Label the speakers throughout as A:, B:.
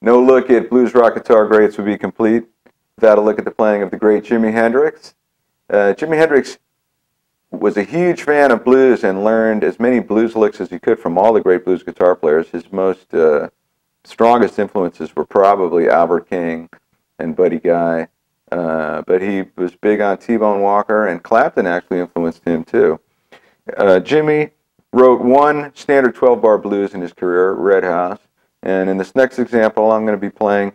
A: No look at blues rock guitar greats would be complete without a look at the playing of the great Jimi Hendrix. Jimi Hendrix was a huge fan of blues and learned as many blues licks as he could from all the great blues guitar players. His most strongest influences were probably Albert King and Buddy Guy, but he was big on T-Bone Walker, and Clapton actually influenced him too. Jimmy wrote one standard 12-bar blues in his career, Red House, and in this next example I'm going to be playing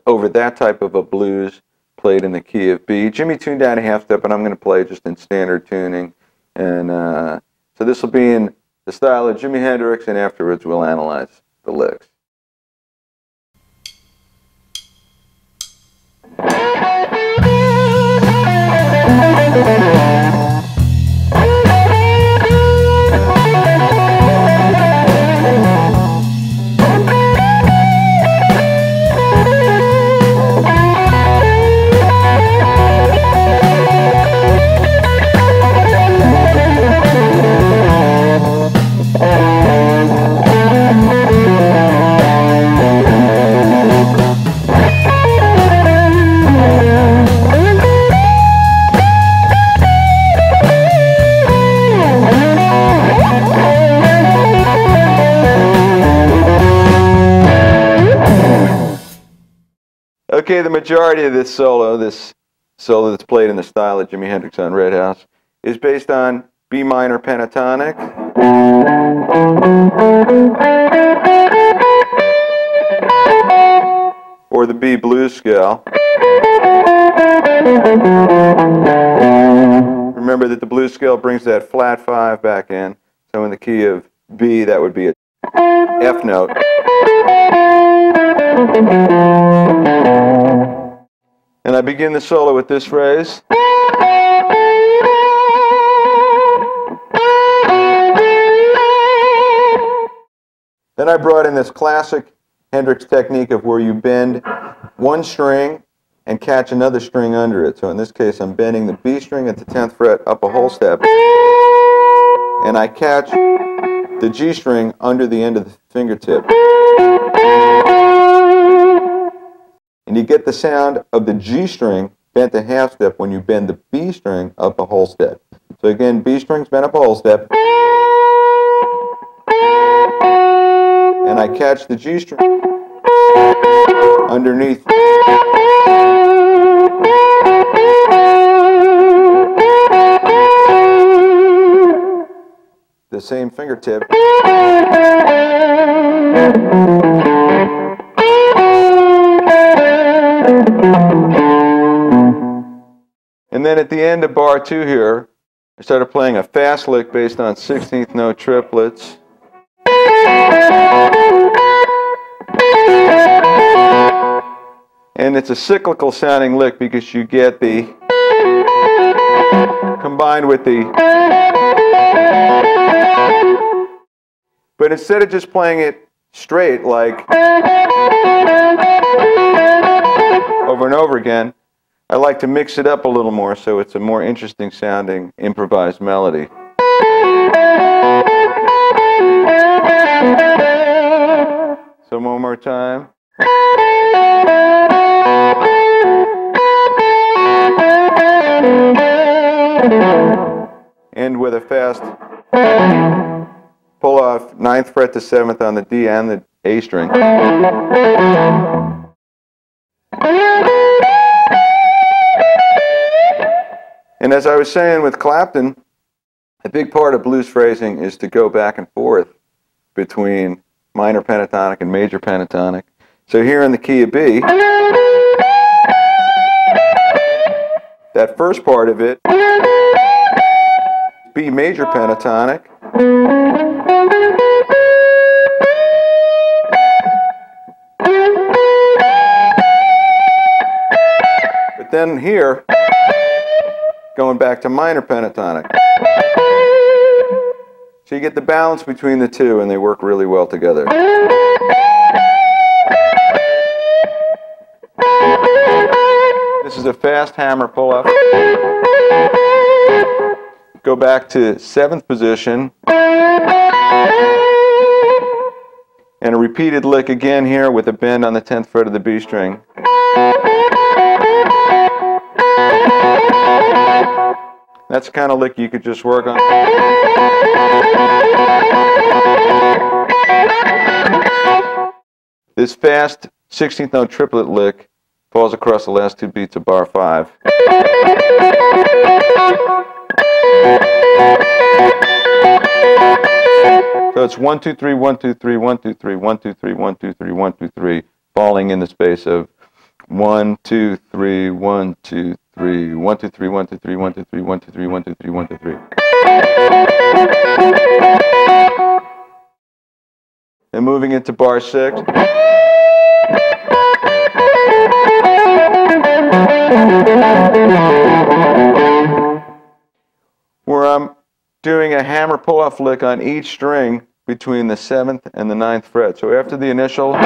A: over that type of a blues played in the key of B. Jimmy tuned down a half step, and I'm going to play just in standard tuning, and so this will be in the style of Jimi Hendrix, and afterwards we'll analyze the licks. Okay, the majority of this solo that's played in the style of Jimi Hendrix on Red House, is based on B minor pentatonic, or the B blues scale. Remember that the blues scale brings that flat 5 back in, so in the key of B that would be a F note. And I begin the solo with this phrase. Then I brought in this classic Hendrix technique of where you bend one string and catch another string under it. So in this case, I'm bending the B string at the 10th fret up a whole step, and I catch the G string under the end of the fingertip. And you get the sound of the G string bent a half step when you bend the B string up a whole step. So again, B string's bent up a whole step, and I catch the G string underneath. The same fingertip. And then at the end of bar 2 here, I started playing a fast lick based on 16th note triplets. And it's a cyclical sounding lick because you get the, combined with the, but instead of just playing it straight like over and over again, I like to mix it up a little more so it's a more interesting sounding improvised melody. So one more time. End with a fast pull off 9th fret to 7th on the D and the A string. And as I was saying with Clapton, a big part of blues phrasing is to go back and forth between minor pentatonic and major pentatonic. So here in the key of B, that first part of it, B major pentatonic, but then here, going back to minor pentatonic. So you get the balance between the two, and they work really well together. This is a fast hammer pull-up. Go back to 7th position. And a repeated lick again here with a bend on the 10th fret of the B string. That's the kind of lick you could just work on. This fast 16th note triplet lick falls across the last two beats of bar 5. So it's 1 2 3 1 2 3 1 2 3 1 2 3 1 2 3 1 2 3, falling in the space of 1 2 3 1 2 3 1 2 3 1 2 3 1 2 3 1 2 3 1 2 3 1 2 3. And moving into bar 6. Where I'm doing a hammer pull-off lick on each string between the 7th and the 9th fret. So after the initial, and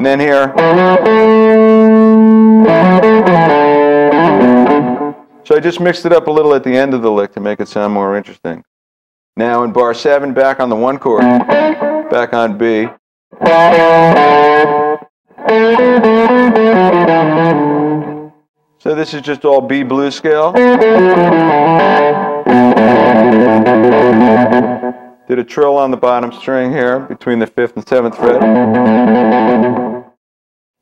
A: then here. So I just mixed it up a little at the end of the lick to make it sound more interesting. Now in bar 7, back on the 1 chord, back on B. So this is just all B blues scale. Did a trill on the bottom string here between the 5th and 7th fret.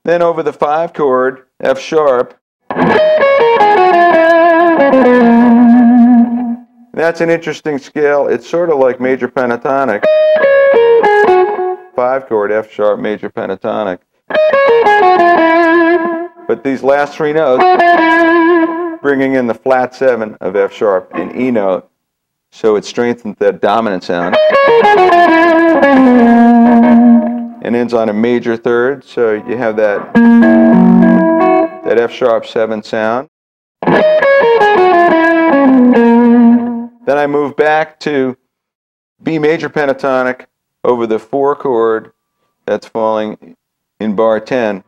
A: Then over the 5 chord, F sharp. That's an interesting scale. It's sort of like major pentatonic. 5 chord, F sharp, major pentatonic. But these last 3 notes, bringing in the flat 7 of F sharp and E note, so it strengthens that dominant sound. And ends on a major third, so you have that F sharp 7 sound. Then I move back to B major pentatonic over the 4 chord that's falling in bar 10.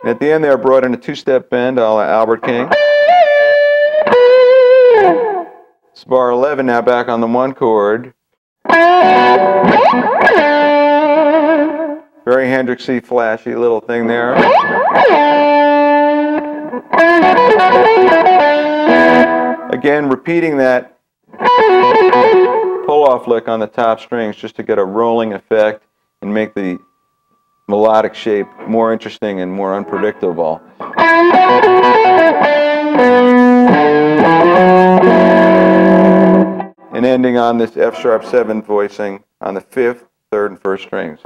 A: And at the end there, I brought in a 2-step bend a la Albert King. It's bar 11 now, back on the 1 chord. Very Hendrixy, flashy little thing there. Again, repeating that pull-off lick on the top strings just to get a rolling effect and make the melodic shape more interesting and more unpredictable. And ending on this F sharp 7 voicing on the 5th, 3rd, and 1st strings.